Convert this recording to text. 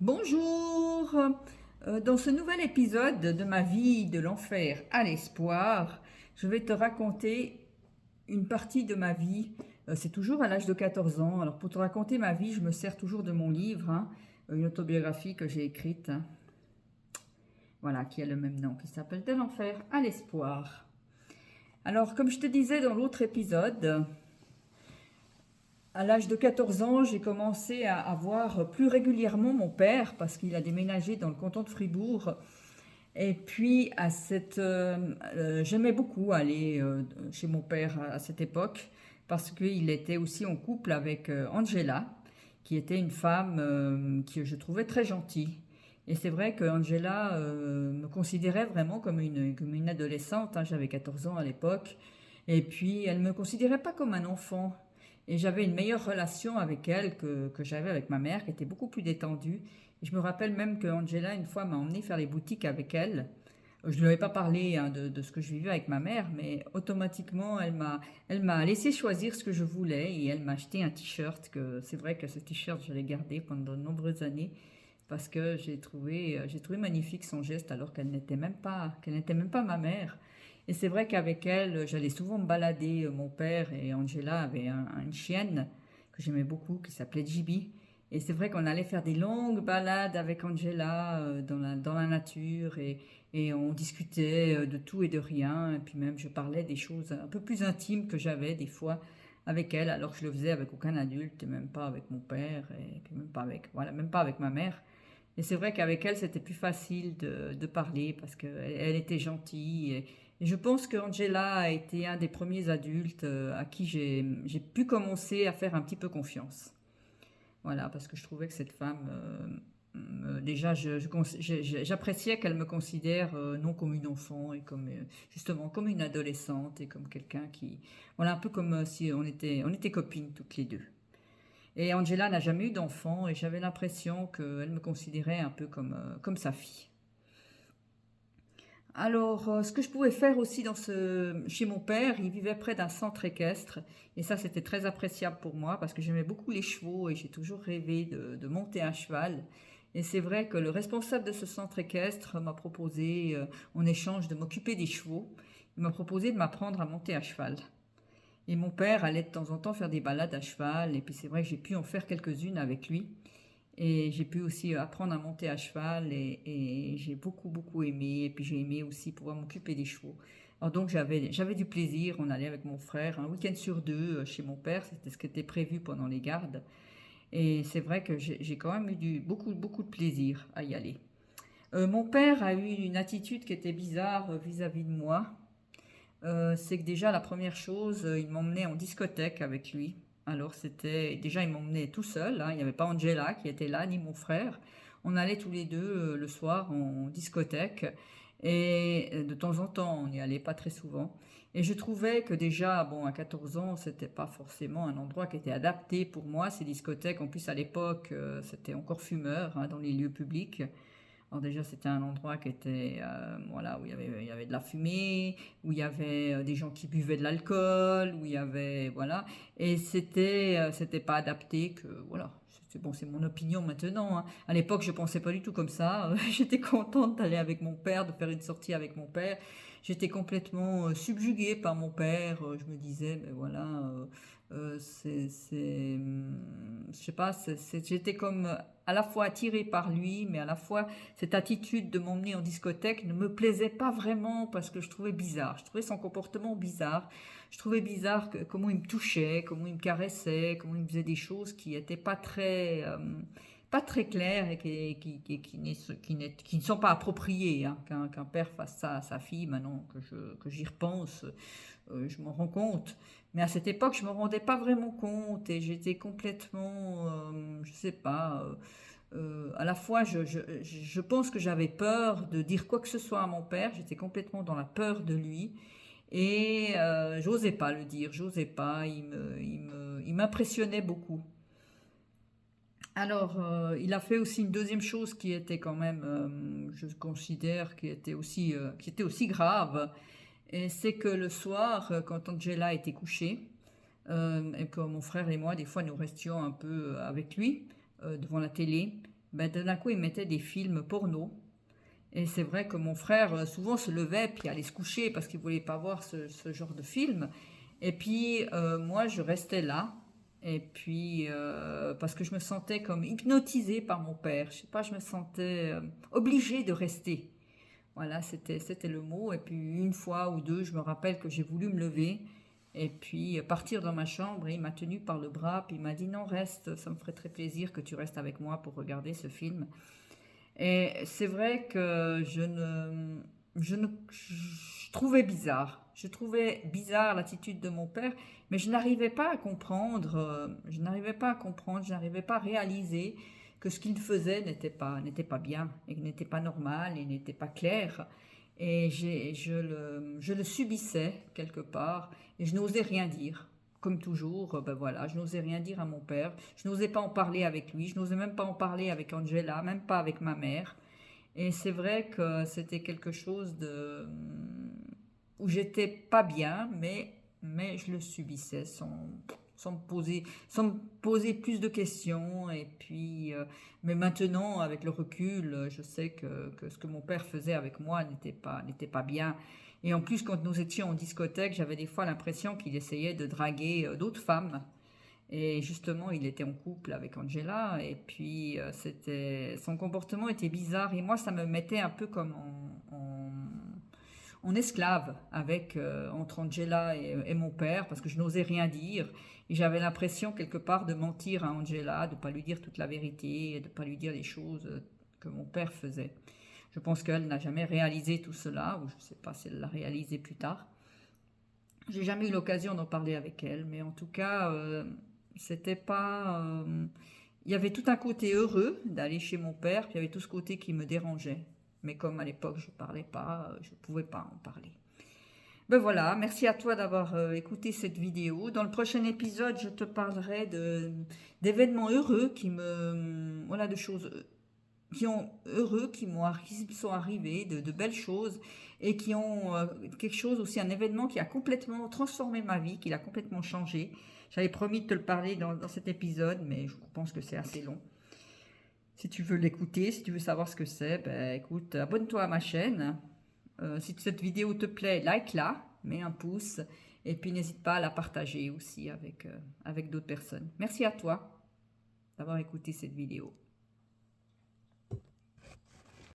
Bonjour. Dans ce nouvel épisode de ma vie de l'enfer à l'espoir, je vais te raconter une partie de ma vie. C'est toujours à l'âge de 14 ans. Alors pour te raconter ma vie, je me sers toujours de mon livre, une autobiographie que j'ai écrite, voilà, qui a le même nom, qui s'appelle De l'enfer à l'espoir. Alors comme je te disais dans l'autre épisode, à l'âge de 14 ans, j'ai commencé à voir plus régulièrement mon père parce qu'il a déménagé dans le canton de Fribourg. Et puis, j'aimais beaucoup aller chez mon père à cette époque parce qu'il était aussi en couple avec Angela, qui était une femme que je trouvais très gentille. Et c'est vrai que Angela me considérait vraiment comme une adolescente, hein. J'avais 14 ans à l'époque. Et puis, elle ne me considérait pas comme un enfant. Et j'avais une meilleure relation avec elle que j'avais avec ma mère, qui était beaucoup plus détendue. Et je me rappelle même que Angela, une fois, m'a emmené faire les boutiques avec elle. Je ne lui avais pas parlé de ce que je vivais avec ma mère, mais automatiquement, elle m'a laissé choisir ce que je voulais et elle m'a acheté un t-shirt. C'est vrai que ce t-shirt, je l'ai gardé pendant de nombreuses années parce que j'ai trouvé magnifique son geste alors qu'elle n'était même pas ma mère. Et c'est vrai qu'avec elle, j'allais souvent me balader. Mon père et Angela avaient une chienne que j'aimais beaucoup qui s'appelait Jibi. Et c'est vrai qu'on allait faire des longues balades avec Angela dans la nature et on discutait de tout et de rien. Et puis même, je parlais des choses un peu plus intimes que j'avais des fois avec elle, alors que je le faisais avec aucun adulte, et même pas avec mon père, et puis même pas avec, voilà, même pas avec ma mère. Et c'est vrai qu'avec elle, c'était plus facile de parler parce qu'elle était gentille. Et je pense qu'Angela a été un des premiers adultes à qui j'ai pu commencer à faire un petit peu confiance. Voilà, parce que je trouvais que cette femme, déjà, j'appréciais qu'elle me considère non comme une enfant et comme justement comme une adolescente et comme quelqu'un qui, voilà, un peu comme si on était copines toutes les deux. Et Angela n'a jamais eu d'enfant et j'avais l'impression qu'elle me considérait un peu comme sa fille. Alors, ce que je pouvais faire aussi chez mon père, il vivait près d'un centre équestre. Et ça, c'était très appréciable pour moi parce que j'aimais beaucoup les chevaux et j'ai toujours rêvé de monter un cheval. Et c'est vrai que le responsable de ce centre équestre m'a proposé, en échange de m'occuper des chevaux, il m'a proposé de m'apprendre à monter à cheval. Et mon père allait de temps en temps faire des balades à cheval. Et puis c'est vrai que j'ai pu en faire quelques-unes avec lui. Et j'ai pu aussi apprendre à monter à cheval et j'ai beaucoup aimé. Et puis j'ai aimé aussi pouvoir m'occuper des chevaux. Alors donc j'avais du plaisir. On allait avec mon frère un week-end sur deux chez mon père. C'était ce qui était prévu pendant les gardes. Et c'est vrai que j'ai quand même eu beaucoup de plaisir à y aller. Mon père a eu une attitude qui était bizarre vis-à-vis de moi. C'est que déjà la première chose, il m'emmenait en discothèque avec lui. Alors c'était déjà il m'emmenait tout seul, hein, il n'y avait pas Angela qui était là ni mon frère. On allait tous les deux le soir en discothèque et de temps en temps on n'y allait pas très souvent. Et je trouvais que déjà bon à 14 ans c'était pas forcément un endroit qui était adapté pour moi ces discothèques. En plus à l'époque c'était encore fumeur hein, dans les lieux publics. Alors déjà, c'était un endroit qui était, voilà, où il y avait de la fumée, où il y avait des gens qui buvaient de l'alcool, où il y avait, voilà, et c'était pas adapté que, voilà. Bon, c'est mon opinion maintenant, hein. À l'époque, je pensais pas du tout comme ça. J'étais contente d'aller avec mon père, de faire une sortie avec mon père. J'étais complètement subjuguée par mon père. Je me disais, mais voilà, je sais pas, j'étais comme à la fois attirée par lui, mais à la fois cette attitude de m'emmener en discothèque ne me plaisait pas vraiment parce que je trouvais bizarre. Je trouvais son comportement bizarre. Je trouvais bizarre comment il me touchait, comment il me caressait, comment il me faisait des choses qui n'étaient pas très claires et qui ne sont pas appropriées, hein, qu'un père fasse ça à sa fille. Maintenant que j'y repense, je m'en rends compte. Mais à cette époque, je me rendais pas vraiment compte et j'étais complètement, je sais pas. À la fois, je pense que j'avais peur de dire quoi que ce soit à mon père. J'étais complètement dans la peur de lui. Et j'osais pas le dire, j'osais pas. Il m'impressionnait beaucoup. Alors, il a fait aussi une deuxième chose qui était quand même, je considère, qui était aussi grave. Et c'est que le soir, quand Angela était couchée, et que mon frère et moi, des fois, nous restions un peu avec lui devant la télé. ben, d'un coup, il mettait des films porno. Et c'est vrai que mon frère souvent se levait puis allait se coucher parce qu'il ne voulait pas voir ce genre de film. Et puis moi, je restais là. Et puis parce que je me sentais comme hypnotisée par mon père. Je sais pas, je me sentais obligée de rester. Voilà, c'était le mot. Et puis une fois ou deux, je me rappelle que j'ai voulu me lever et puis partir dans ma chambre. Et il m'a tenue par le bras puis il m'a dit non, reste, ça me ferait très plaisir que tu restes avec moi pour regarder ce film. Et c'est vrai que je trouvais bizarre. Je trouvais bizarre l'attitude de mon père, mais je n'arrivais pas à comprendre, je n'arrivais pas à comprendre, je n'arrivais pas à réaliser que ce qu'il faisait n'était pas bien, et n'était pas normal, et n'était pas clair. Et je le subissais quelque part, et je n'osais rien dire. Comme toujours, ben voilà, je n'osais rien dire à mon père, je n'osais pas en parler avec lui, je n'osais même pas en parler avec Angela, même pas avec ma mère. Et c'est vrai que c'était quelque chose où j'étais pas bien, mais je le subissais sans me poser plus de questions. Et puis, mais maintenant, avec le recul, je sais que ce que mon père faisait avec moi n'était pas bien. Et en plus, quand nous étions en discothèque, j'avais des fois l'impression qu'il essayait de draguer d'autres femmes. Et justement, il était en couple avec Angela, et puis son comportement était bizarre, et moi, ça me mettait un peu comme en esclave entre Angela et mon père, parce que je n'osais rien dire, et j'avais l'impression quelque part de mentir à Angela, de ne pas lui dire toute la vérité, de ne pas lui dire les choses que mon père faisait. Je pense qu'elle n'a jamais réalisé tout cela, ou je ne sais pas si elle l'a réalisé plus tard. J'ai jamais eu l'occasion d'en parler avec elle, mais en tout cas, c'était pas. Il y avait tout un côté heureux d'aller chez mon père, puis il y avait tout ce côté qui me dérangeait. Mais comme à l'époque je parlais pas, je pouvais pas en parler. Ben voilà, merci à toi d'avoir écouté cette vidéo. Dans le prochain épisode, je te parlerai d'événements heureux voilà, de choses qui ont heureux, qui sont arrivés, de belles choses et qui ont quelque chose aussi, un événement qui a complètement transformé ma vie, qui l'a complètement changé. J'avais promis de te le parler dans cet épisode, mais je pense que c'est assez long. Si tu veux l'écouter, si tu veux savoir ce que c'est, ben écoute, abonne-toi à ma chaîne. Si cette vidéo te plaît, like-la, mets un pouce et puis n'hésite pas à la partager aussi avec d'autres personnes. Merci à toi d'avoir écouté cette vidéo.